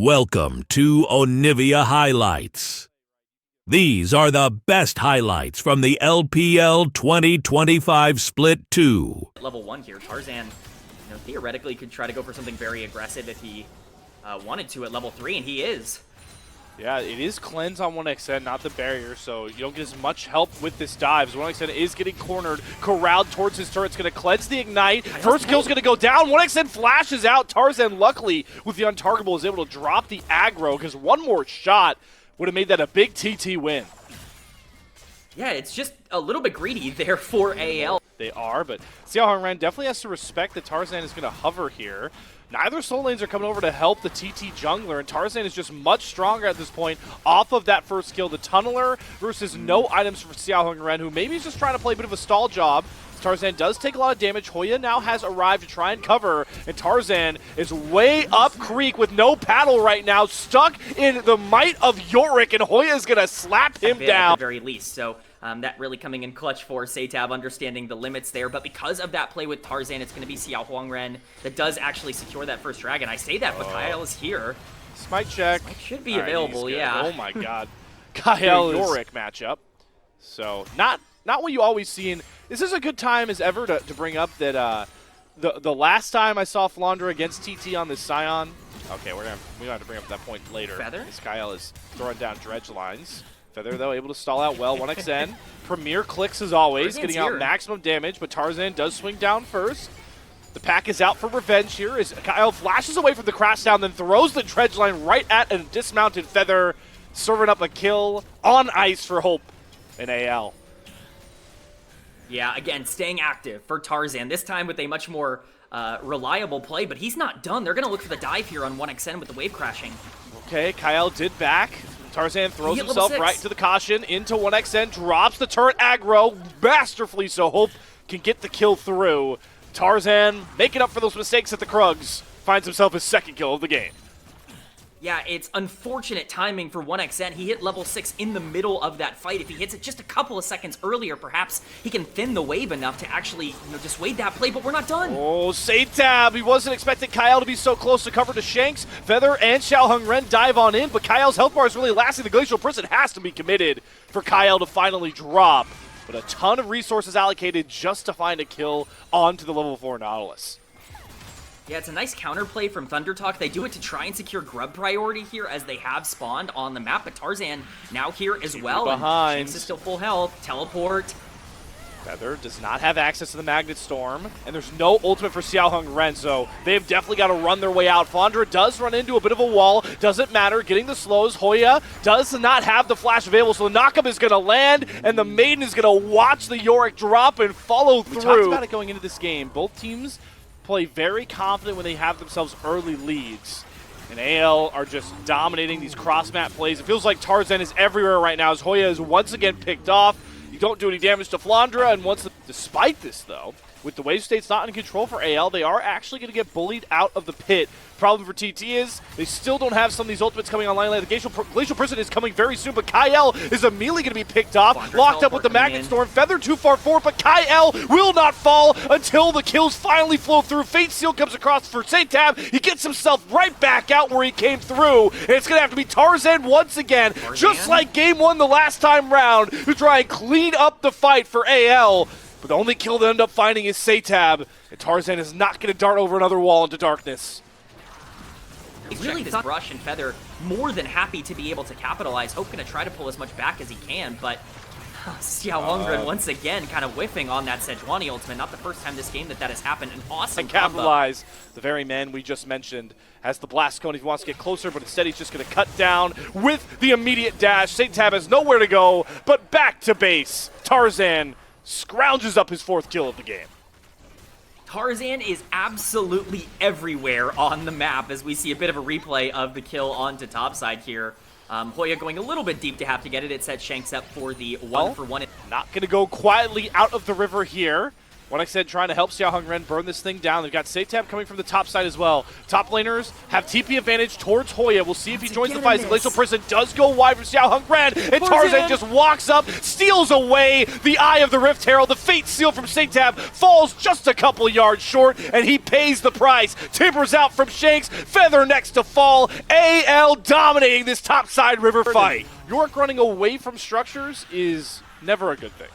Welcome to Onivia Highlights. These are the best highlights from the LPL 2025 Split 2. Level 1 here, Tarzan, theoretically could try to go for something very aggressive if he wanted to at level 3, and he is. Yeah, it is cleanse on 1xn, not the barrier, so you don't get as much help with this dive. 1xn is getting cornered, corralled towards his turret. It's going to cleanse the ignite. First kill's going to go down. 1xn flashes out. Tarzan, luckily, with the untargetable, is able to drop the aggro because one more shot would have made that a big TT win. Yeah, it's just a little bit greedy there for AL. They are, but Xiaohongren definitely has to respect that Tarzan is going to hover here. Neither soul lanes are coming over to help the TT jungler, and Tarzan is just much stronger at this point off of that first kill. The tunneler versus no items for Xiaohongren, who maybe is just trying to play a bit of a stall job. Tarzan does take a lot of damage. Hoya now has arrived to try and cover, and Tarzan is way up creek with no paddle right now, stuck in the might of Yorick, and Hoya is going to slap him down. At the very least, so that really coming in clutch for Seitab, understanding the limits there. But because of that play with Tarzan, it's going to be Xiaohongren that does actually secure that first dragon. I say that, but Kyle is here. Smite check. Smite should be available, yeah. Oh my god. Kyle Yorick matchup. So, not what you always see in. This is a good time as ever to bring up that the last time I saw Flandra against TT on this Scion. Okay, we're gonna have to bring up that point later. Feather? As Kyle is throwing down dredge lines. Feather, though, able to stall out well. 1xn. Premier clicks as always, getting out maximum damage, but Tarzan does swing down first. The pack is out for revenge here as Kyle flashes away from the crash down, then throws the dredge line right at a dismounted Feather, serving up a kill on ice for Hope in AL. Yeah, again, staying active for Tarzan, this time with a much more reliable play, but he's not done. They're going to look for the dive here on 1xn with the wave crashing. Okay, Kyle did back. Tarzan throws himself right to the caution, into 1xn, drops the turret aggro, masterfully so Hope can get the kill through. Tarzan making up for those mistakes at the Krugs, finds himself his second kill of the game. Yeah, it's unfortunate timing for 1xn. He hit level 6 in the middle of that fight. If he hits it just a couple of seconds earlier, perhaps he can thin the wave enough to actually dissuade that play, but we're not done. Oh, Seitab. He wasn't expecting Kyle to be so close to cover to Shanks. Feather and Xiaohongren dive on in, but Kyle's health bar is really lasting. The Glacial Prison has to be committed for Kyle to finally drop. But a ton of resources allocated just to find a kill onto the level 4 Nautilus. Yeah, it's a nice counterplay from Thunder Talk. They do it to try and secure grub priority here as they have spawned on the map, but Tarzan now here as well. Behind. And Shanks is still full health. Teleport. Feather does not have access to the Magnet Storm, and there's no ultimate for Xiaohongren, so they've definitely got to run their way out. Flandra does run into a bit of a wall. Doesn't matter, getting the slows. Hoya does not have the flash available, so the knockup is going to land, and the Maiden is going to watch the Yorick drop and follow through. We talked about it going into this game. Both teams play very confident when they have themselves early leads. And AL are just dominating these cross-map plays. It feels like Tarzan is everywhere right now as Hoya is once again picked off. You don't do any damage to Flandra, and despite this, though, with the wave states not in control for AL, they are actually going to get bullied out of the pit. Problem for TT is they still don't have some of these ultimates coming online. The Glacial Prison is coming very soon, but Kyle is immediately going to be picked off, locked up with the Magnet Storm. Feather too far forward, but Kyle will not fall until the kills finally flow through. Fate Seal comes across for Seitab. He gets himself right back out where he came through, and it's going to have to be Tarzan once again, just like Game 1 the last time round, to try and clean up the fight for AL. But the only kill they end up finding is Seitab, and Tarzan is not going to dart over another wall into darkness. Really, this Brush and Feather more than happy to be able to capitalize. Hope going to try to pull as much back as he can, but Xiaohongren once again kind of whiffing on that Sejuani ultimate. Not the first time this game that has happened. An awesome and capitalize. The very man we just mentioned has the blast cone if he wants to get closer, but instead he's just going to cut down with the immediate dash. Seitab has nowhere to go, but back to base. Tarzan scrounges up his 4th kill of the game. Tarzan is absolutely everywhere on the map as we see a bit of a replay of the kill onto topside here. Hoya going a little bit deep to have to get it. It sets Shanks up for the 1-for-1. Not going to go quietly out of the river here. Like I said, trying to help Xiaohong Ren burn this thing down. They've got Satab coming from the top side as well. Top laners have TP advantage towards Hoya. We'll see if he joins the fight. Glacial Prison does go wide for Xiaohong Ren, and Tarzan just walks up, steals away the Eye of the Rift Herald. The Fate Seal from Satab falls just a couple yards short, and he pays the price. Timbers out from Shanks, Feather next to fall. AL dominating this top side river fight. York running away from structures is never a good thing.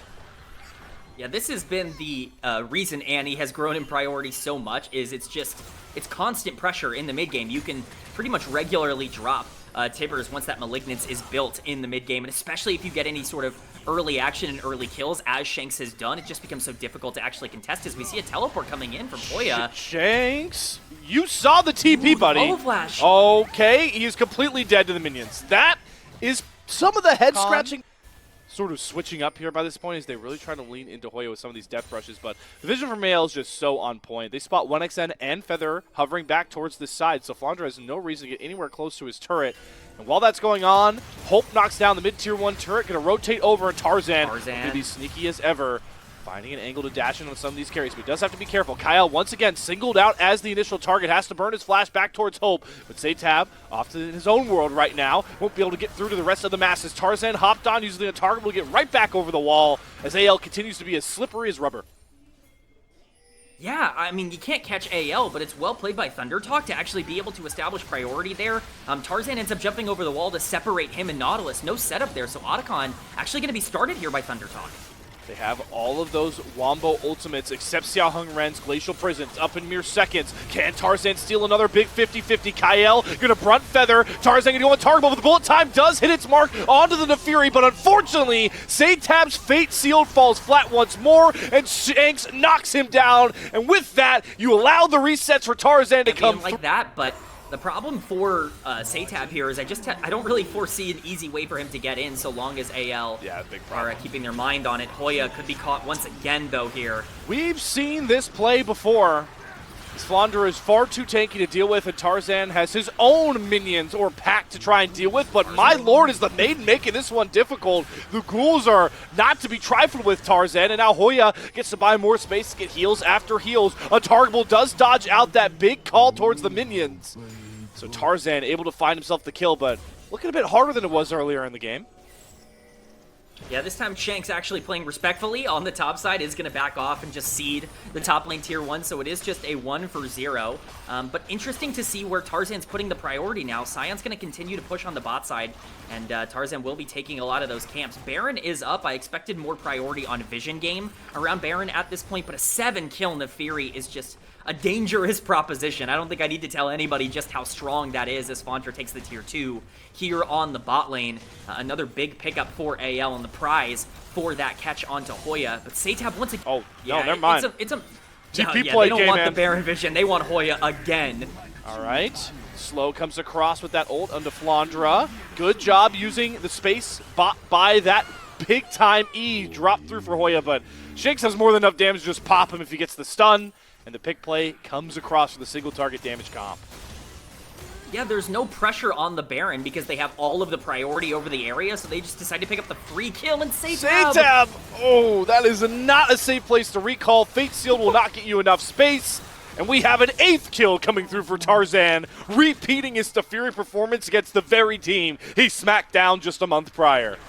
Yeah, this has been the reason Annie has grown in priority so much, is it's constant pressure in the mid game. You can pretty much regularly drop Tibbers once that Malignance is built in the mid game, and especially if you get any sort of early action and early kills, as Shanks has done, it just becomes so difficult to actually contest as we see a teleport coming in from Hoya. Shanks, you saw the TP, buddy. Follow flash. Okay, he is completely dead to the minions. That is some of the head scratching. Sort of switching up here by this point as they really try to lean into Hoya with some of these death brushes, but the vision from AL is just so on point. They spot 1xN and Feather hovering back towards this side, so Flandra has no reason to get anywhere close to his turret. And while that's going on, Hope knocks down the mid-tier 1 turret, going to rotate over, and Tarzan will be sneaky as ever, finding an angle to dash in on some of these carries, but he does have to be careful. Kyle, once again, singled out as the initial target, has to burn his flash back towards Hope, but Satab, off to his own world right now, won't be able to get through to the rest of the masses. Tarzan hopped on, using a target, will get right back over the wall, as AL continues to be as slippery as rubber. Yeah, I mean, you can't catch AL, but it's well played by Thunder Talk to actually be able to establish priority there. Tarzan ends up jumping over the wall to separate him and Nautilus. No setup there, so Otacon actually going to be started here by Thunder Talk. They have all of those Wombo ultimates except Xiaohong Ren's Glacial Prisons up in mere seconds. Can Tarzan steal another big 50-50? Kyle gonna brunt Feather. Tarzan gonna go on target, but the bullet time does hit its mark onto the Nefiri, but unfortunately, Satab's Fate Sealed falls flat once more, and Shanks knocks him down, and with that, you allow the resets for Tarzan to come like that, but the problem for Satab here is I don't really foresee an easy way for him to get in so long as AL are keeping their mind on it. Hoya could be caught once again, though, here. We've seen this play before. Flandra is far too tanky to deal with, and Tarzan has his own minions or pack to try and deal with, but my lord, is the maiden making this one difficult. The ghouls are not to be trifled with Tarzan, and now Hoya gets to buy more space to get heals after heals. Untargetable does dodge out that big call towards the minions. So Tarzan able to find himself the kill, but looking a bit harder than it was earlier in the game. Yeah, this time Shanks actually playing respectfully on the top side is going to back off and just seed the top lane tier 1, so it is just a 1-for-0. But interesting to see where Tarzan's putting the priority now. Sion's going to continue to push on the bot side, and Tarzan will be taking a lot of those camps. Baron is up. I expected more priority on Vision game around Baron at this point, but a 7-kill Nefiri is just a dangerous proposition. I don't think I need to tell anybody just how strong that is as Flandra takes the tier 2 here on the bot lane. Another big pickup for AL and the prize for that catch onto Hoya. But Satab once again... Oh, yeah, no, never mind. It's a TP play they don't game, want man. the Baron Vision. They want Hoya again. All right. Slow comes across with that ult onto Flandra. Good job using the space bot by that big-time E drop through for Hoya, but Shanks has more than enough damage to just pop him if he gets the stun. And the pick play comes across with a single target damage comp. Yeah, there's no pressure on the Baron because they have all of the priority over the area, so they just decide to pick up the free kill and Satab! Oh, that is not a safe place to recall. Fate Sealed will not get you enough space. And we have an 8th kill coming through for Tarzan, repeating his Nefiri performance against the very team he smacked down just a month prior.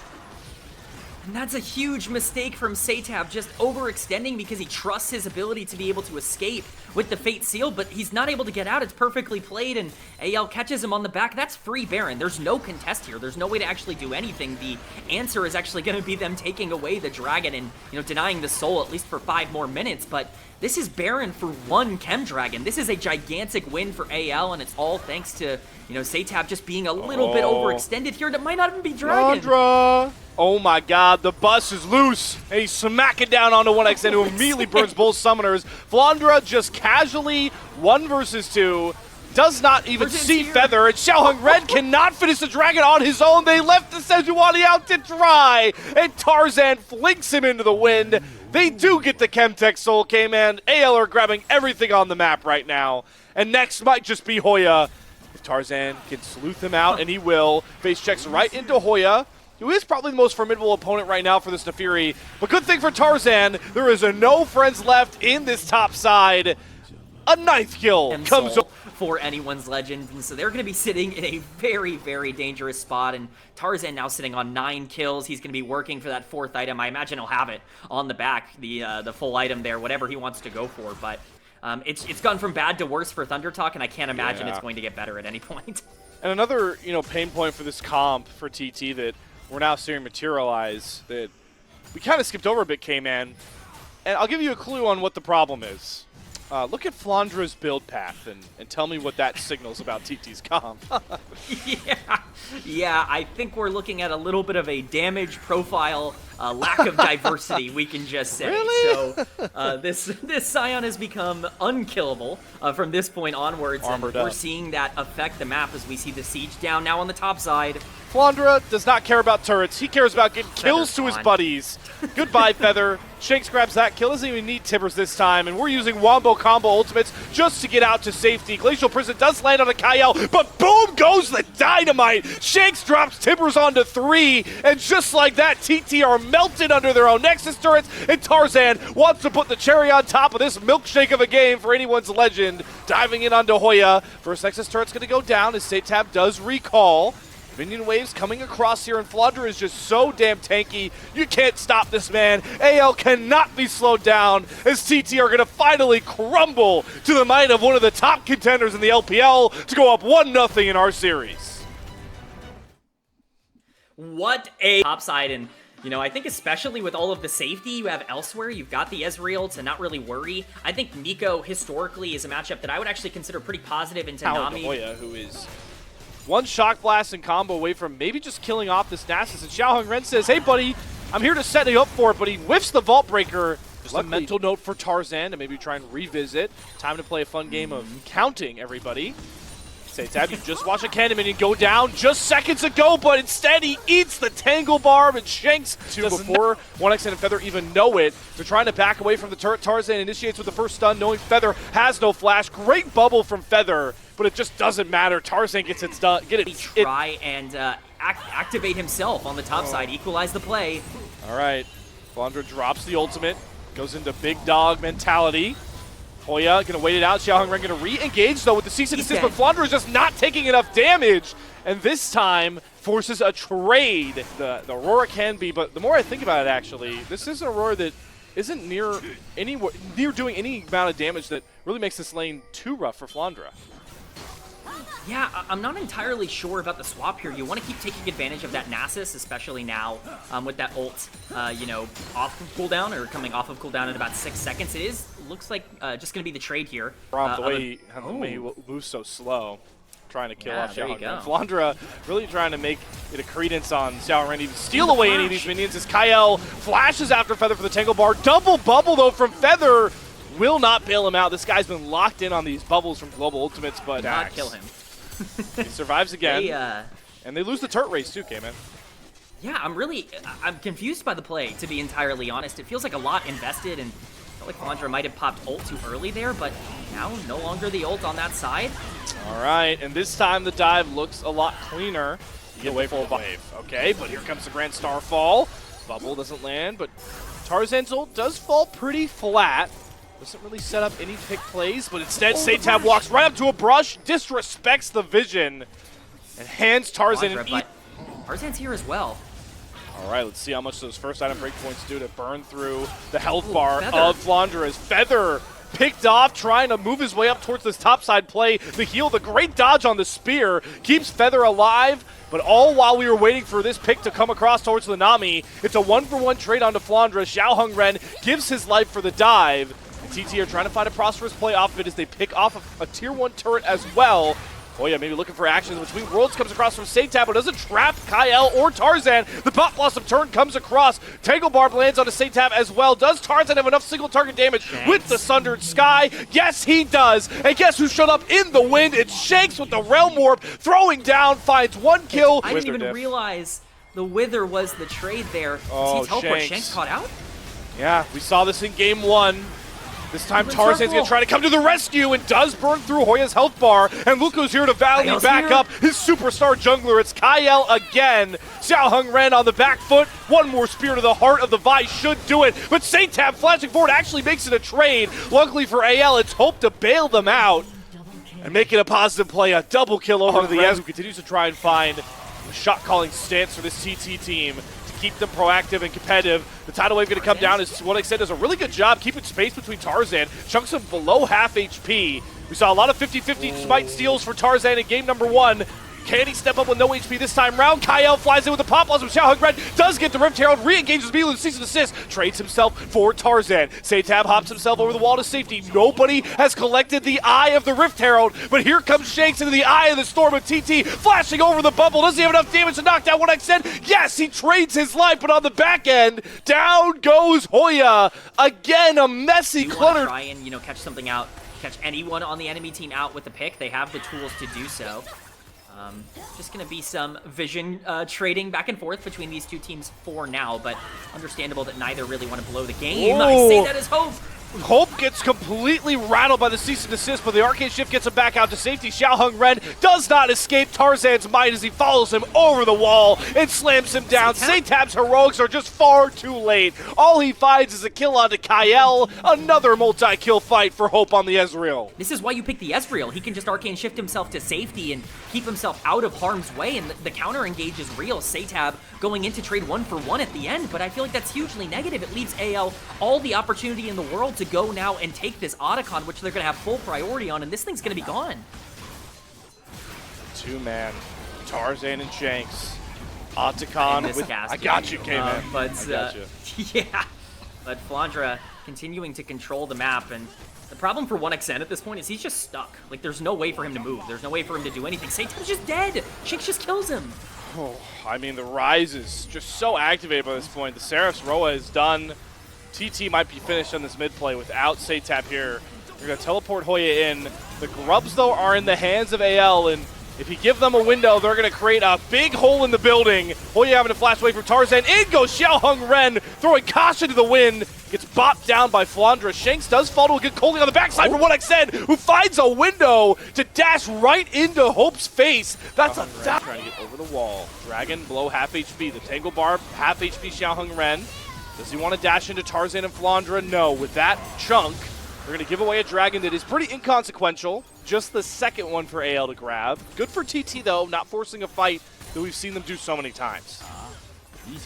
And that's a huge mistake from Satab, just overextending because he trusts his ability to be able to escape with the Fate Seal, but he's not able to get out. It's perfectly played, and AL catches him on the back. That's free Baron. There's no contest here. There's no way to actually do anything. The answer is actually going to be them taking away the dragon and, denying the soul at least for 5 more minutes, but this is Baron for 1 Chem Dragon. This is a gigantic win for AL, and it's all thanks to, Satab just being a little bit overextended here, and it might not even be Dragon. Flandra! Oh my god, the bus is loose, and he's smacking down onto 1xN, who immediately burns both summoners. Flandra just casually 1 versus 2, does not even see Feather, and Xiaohong Ren cannot finish the dragon on his own. They left the Sejuani out to dry, and Tarzan flinks him into the wind. They do get the Chemtech Soul K-Man. AL are grabbing everything on the map right now, and next might just be Hoya. If Tarzan can sleuth him out, and he will, face checks right into Hoya. who is probably the most formidable opponent right now for this Naafiri. But good thing for Tarzan, there is no friends left in this top side. A 9th kill comes for anyone's legend, and so they're going to be sitting in a very, very dangerous spot, and Tarzan now sitting on 9 kills. He's going to be working for that 4th item. I imagine he'll have it on the back, the full item there, whatever he wants to go for, but it's gone from bad to worse for Thundertalk, and I can't imagine it's going to get better at any point. And another, pain point for this comp for TT that we're now seeing materialize that we kind of skipped over a bit, K-Man, and I'll give you a clue on what the problem is. Look at Flandra's build path and tell me what that signals about TT's comp. Yeah, I think we're looking at a little bit of a damage profile, lack of diversity, we can just say. Really? So this Scion has become unkillable from this point onwards, and we're seeing that affect the map as we see the siege down now on the top side. Flandra does not care about turrets. He cares about getting kills to his buddies. Goodbye, Feather. Shanks grabs that kill. Doesn't even need Tibbers this time. And we're using Wombo combo ultimates just to get out to safety. Glacial Prison does land on a Kyle, but boom goes the dynamite. Shanks drops Tibbers onto 3. And just like that, TT are melted under their own Nexus turrets. And Tarzan wants to put the cherry on top of this milkshake of a game for anyone's legend. Diving in onto Hoya. First Nexus turret's going to go down as Satab does recall. Minion waves coming across here, and Flandra is just so damn tanky. You can't stop this man. AL cannot be slowed down as TT are going to finally crumble to the might of one of the top contenders in the LPL to go up 1-0 in our series. What a topside, and I think especially with all of the safety you have elsewhere, you've got the Ezreal to not really worry. I think Nico historically is a matchup that I would actually consider pretty positive into Nami. Hoya, who is one shock blast and combo away from maybe just killing off this Nasus. And Xiaohong Ren says, hey buddy, I'm here to set you up for it, but he whiffs the Vault Breaker. Just a mental note for Tarzan to maybe try and revisit. Time to play a fun game of counting, everybody. Satab, you just watch a cannon minion go down just seconds ago, but instead he eats the Tangle Barb and Shanks before 1x and Feather even know it. They're trying to back away from the turret. Tarzan initiates with the first stun, knowing Feather has no flash. Great bubble from Feather, but it just doesn't matter. Tarzan gets it done. Try and activate himself on the top side, equalize the play. All right, Flandra drops the ultimate, goes into big dog mentality. Hoya gonna wait it out. Xiaohong Ren gonna re-engage though with the cease and desist, but Flandra is just not taking enough damage, and this time forces a trade. The Aurora can be, but the more I think about it, actually, this is an Aurora that isn't near doing any amount of damage that really makes this lane too rough for Flandra. Yeah, I'm not entirely sure about the swap here. You want to keep taking advantage of that Nasus, especially now with that ult, off of cooldown or coming off of cooldown in about 6 seconds. Looks like just going to be the trade here. The way he moves so slow, trying to kill off Xiaohong Ren. Flandra really trying to make it a credence on Xiaohong Ren, even steal away any of these minions as Kyle flashes after Feather for the Tangle Bar. Double bubble though from Feather. Will not bail him out. This guy's been locked in on these bubbles from Global Ultimates, but not kill him. He survives again, and they lose the turret race too, K-Man. Yeah, I'm confused by the play, to be entirely honest. It feels like a lot invested, and I felt like Flandra might have popped ult too early there, but now no longer the ult on that side. All right, and this time the dive looks a lot cleaner. You get away from the wave. Okay, but here comes the Grand Starfall. Bubble doesn't land, but Tarzan's ult does fall pretty flat. Doesn't really set up any pick plays, but instead Satab walks right up to a brush, disrespects the vision, and hands Tarzan an Tarzan's here as well. All right, let's see how much those first item breakpoints do to burn through the health bar of Flandra as Feather picked off, trying to move his way up towards this topside play. The heal, the great dodge on the spear, keeps Feather alive, but all while we were waiting for this pick to come across towards the Nami. It's a 1-for-1 trade onto Flandra. Xiaohong Ren gives his life for the dive. TT are trying to find a prosperous play off of it as they pick off a tier 1 turret as well. Hoya maybe looking for actions between worlds, comes across from Satab, but doesn't trap Kyle or Tarzan. The Pop Blossom turn comes across. Tangle Barb lands onto Satab as well. Does Tarzan have enough single target damage with the Sundered Sky? Yes, he does. And guess who showed up in the wind? It's Shanks with the Realm Warp, throwing down, finds 1 kill. I didn't even realize the Wither was the trade there. Oh, Did he teleport Shanks caught out? Yeah, we saw this in game 1. This time Tarzan's going to try to come to the rescue and does burn through Hoya's health bar. And Luco's here to valley back up his superstar jungler. It's Kyle again. Xiaoheng Ren on the back foot. One more spear to the heart of the Vi should do it. But Saintab flashing forward actually makes it a trade. Luckily for AL, it's Hope to bail them out and make it a positive play. A double kill over the Ez, who continues to try and find a shot-calling stance for this TT team. Keep them proactive and competitive. The tidal wave going to come down as what I said does a really good job keeping space between Tarzan. Chunks him below half HP. We saw a lot of 50-50 smite steals for Tarzan in game number 1. Can he step up with no HP this time round? Kyle flies in with the pop blossom. Xiaoheng Ren does get the Rift Herald, re-engages Milu and sees an assist, trades himself for Tarzan. Saintab hops himself over the wall to safety. Nobody has collected the eye of the Rift Herald, but here comes Shanks into the eye of the storm with TT flashing over the bubble. Does he have enough damage to knock down 1xN? Yes, he trades his life, but on the back end, down goes Hoya. Again, a messy clutter. Try and, catch something out, catch anyone on the enemy team out with the pick. They have the tools to do so. Just going to be some vision trading back and forth between these two teams for now, but understandable that neither really want to blow the game. I say that as Hope. Hope gets completely rattled by the cease and desist, but the arcade shift gets him back out to safety. Xiaoheng Ren does not escape Tarzan's might as he follows him over the wall and slams him down. Saintab's heroics are just far too late. All he finds is a kill onto Kyle. Another multi-kill fight for Hope on the Ezreal. This is why you pick the Ezreal. He can just arcane shift himself to safety and keep himself out of harm's way, and the counter engage is real. Saintab going into trade 1-for-1 at the end, but I feel like that's hugely negative. It leaves AL all the opportunity in the world to go now and take this Otacon, which they're going to have full priority on, and this thing's going to be gone. Two-man, Tarzan and Shanks. Otacon with... I got you, K-Man. But, I got you. Yeah, but Flandra continuing to control the map, and the problem for 1xN at this point is he's just stuck. Like, there's no way for him to move. There's no way for him to do anything. Satan's just dead. Shanks just kills him. Oh, I mean, the Rise is just so activated by this point. The Seraph's Roa is done. TT might be finished on this mid play without Saintab here. They're going to teleport Hoya in. The Grubs, though, are in the hands of AL, and if you give them a window, they're going to create a big hole in the building. Hoya having to flash away from Tarzan. In goes Xiaoheng Ren, throwing caution to the wind. Gets bopped down by Flandra. Shanks does fall to a good colding on the backside for 1xN, who finds a window to dash right into Hope's face. That's a trying to get over the wall. Dragon below half HP. The Tangle Barb, half HP Xiaoheng Ren. Does he want to dash into Tarzan and Flandra? No. With that chunk, we're going to give away a dragon that is pretty inconsequential. Just the second one for AL to grab. Good for TT, though, not forcing a fight that we've seen them do so many times.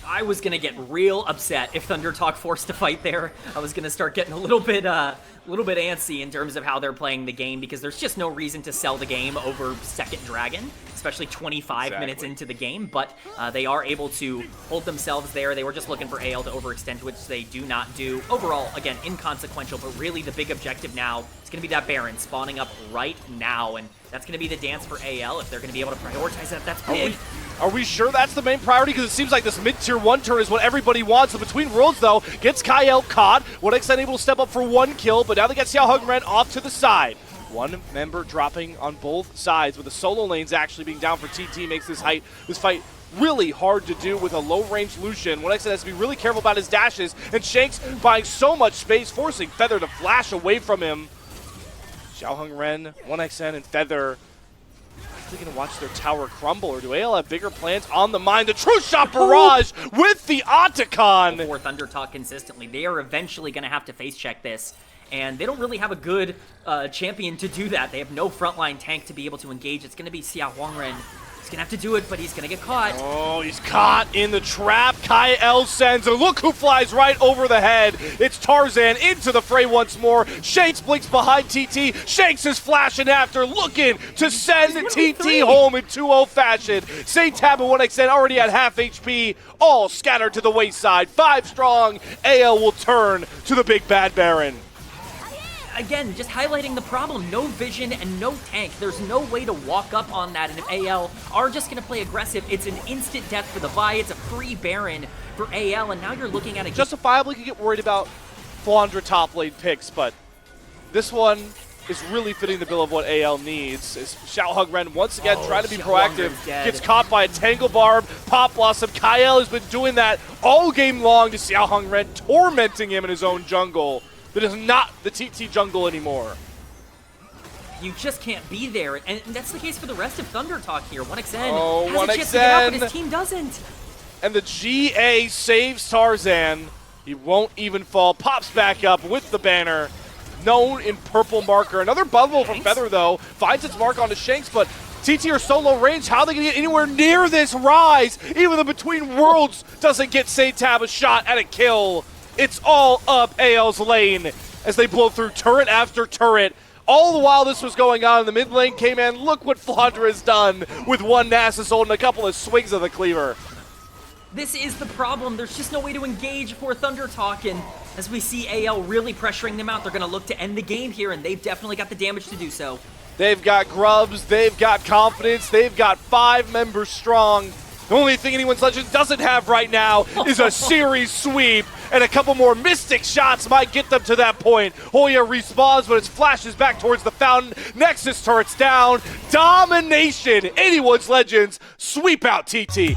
I was going to get real upset if Thunder Talk forced a fight there. I was going to start getting a little bit antsy in terms of how they're playing the game, because there's just no reason to sell the game over second dragon, especially 25 minutes into the game, but they are able to hold themselves there. They were just looking for AL to overextend, which they do not do. Overall, again, inconsequential, but really the big objective now is going to be that Baron spawning up right now, and that's going to be the dance for AL. If they're going to be able to prioritize that, that's big. Are we sure that's the main priority? Because it seems like this mid-tier 1 turn is what everybody wants. The Between Worlds, though, gets Kyle caught. 1xN able to step up for 1 kill, but now they got Xiaoheng Ren off to the side. One member dropping on both sides, with the solo lanes actually being down for TT makes this fight really hard to do with a low-range Lucian. 1xN has to be really careful about his dashes, and Shanks buying so much space, forcing Feather to flash away from him. Xiaoheng Ren, 1xN, and Feather going to watch their tower crumble, or do AL have bigger plans on the mind? The True Shot Barrage with the Otacon! Before Thunder Talk consistently, they are eventually going to have to face check this, and they don't really have a good champion to do that. They have no frontline tank to be able to engage. It's going to be Xiaoheng Ren. He's going to have to do it, but he's going to get caught. Oh, he's caught in the trap. Kyle sends, and look who flies right over the head. It's Tarzan into the fray once more. Shanks blinks behind TT. Shanks is flashing after, looking to send TT home in 2-0 fashion. Saintab and 1xN already at half HP, all scattered to the wayside. 5 strong. AL will turn to the big bad Baron. Again, just highlighting the problem. No vision and no tank. There's no way to walk up on that, and if AL are just going to play aggressive, it's an instant death for the Vi. It's a free Baron for AL, and now you're looking at a... Justifiably could get worried about Flandra top lane picks, but this one is really fitting the bill of what AL needs. As Xiaoheng Ren once again trying to be proactive, gets caught by a Tangle Barb, Pop Blossom. Kyle has been doing that all game long to Xiaoheng Ren, tormenting him in his own jungle. that is not the TT jungle anymore. You just can't be there, and that's the case for the rest of Thunder Talk here. 1xN Oh, has a chance to get out, but 1xN. his team doesn't. And the GA saves Tarzan. He won't even fall. Pops back up with the banner. Known in purple marker. Another bubble from Feather, though. Finds its mark onto Shanks, but TT are so low range. How are they going to get anywhere near this Rise? Even the Between Worlds doesn't get Satab a shot at a kill. It's all up AL's lane as they blow through turret after turret. All the while this was going on in the mid lane, K-Man, look what Flandra has done with one Nasus ult and a couple of swings of the cleaver. This is the problem. There's just no way to engage for Thunder Talk, and as we see AL really pressuring them out, they're going to look to end the game here, and they've definitely got the damage to do so. They've got grubs, they've got confidence, they've got 5 members strong. The only thing anyone's Legends doesn't have right now is a series sweep, and a couple more Mystic shots might get them to that point. Hoya respawns, but it flashes back towards the fountain. Nexus turrets down. Domination. Anyone's Legends sweep out TT.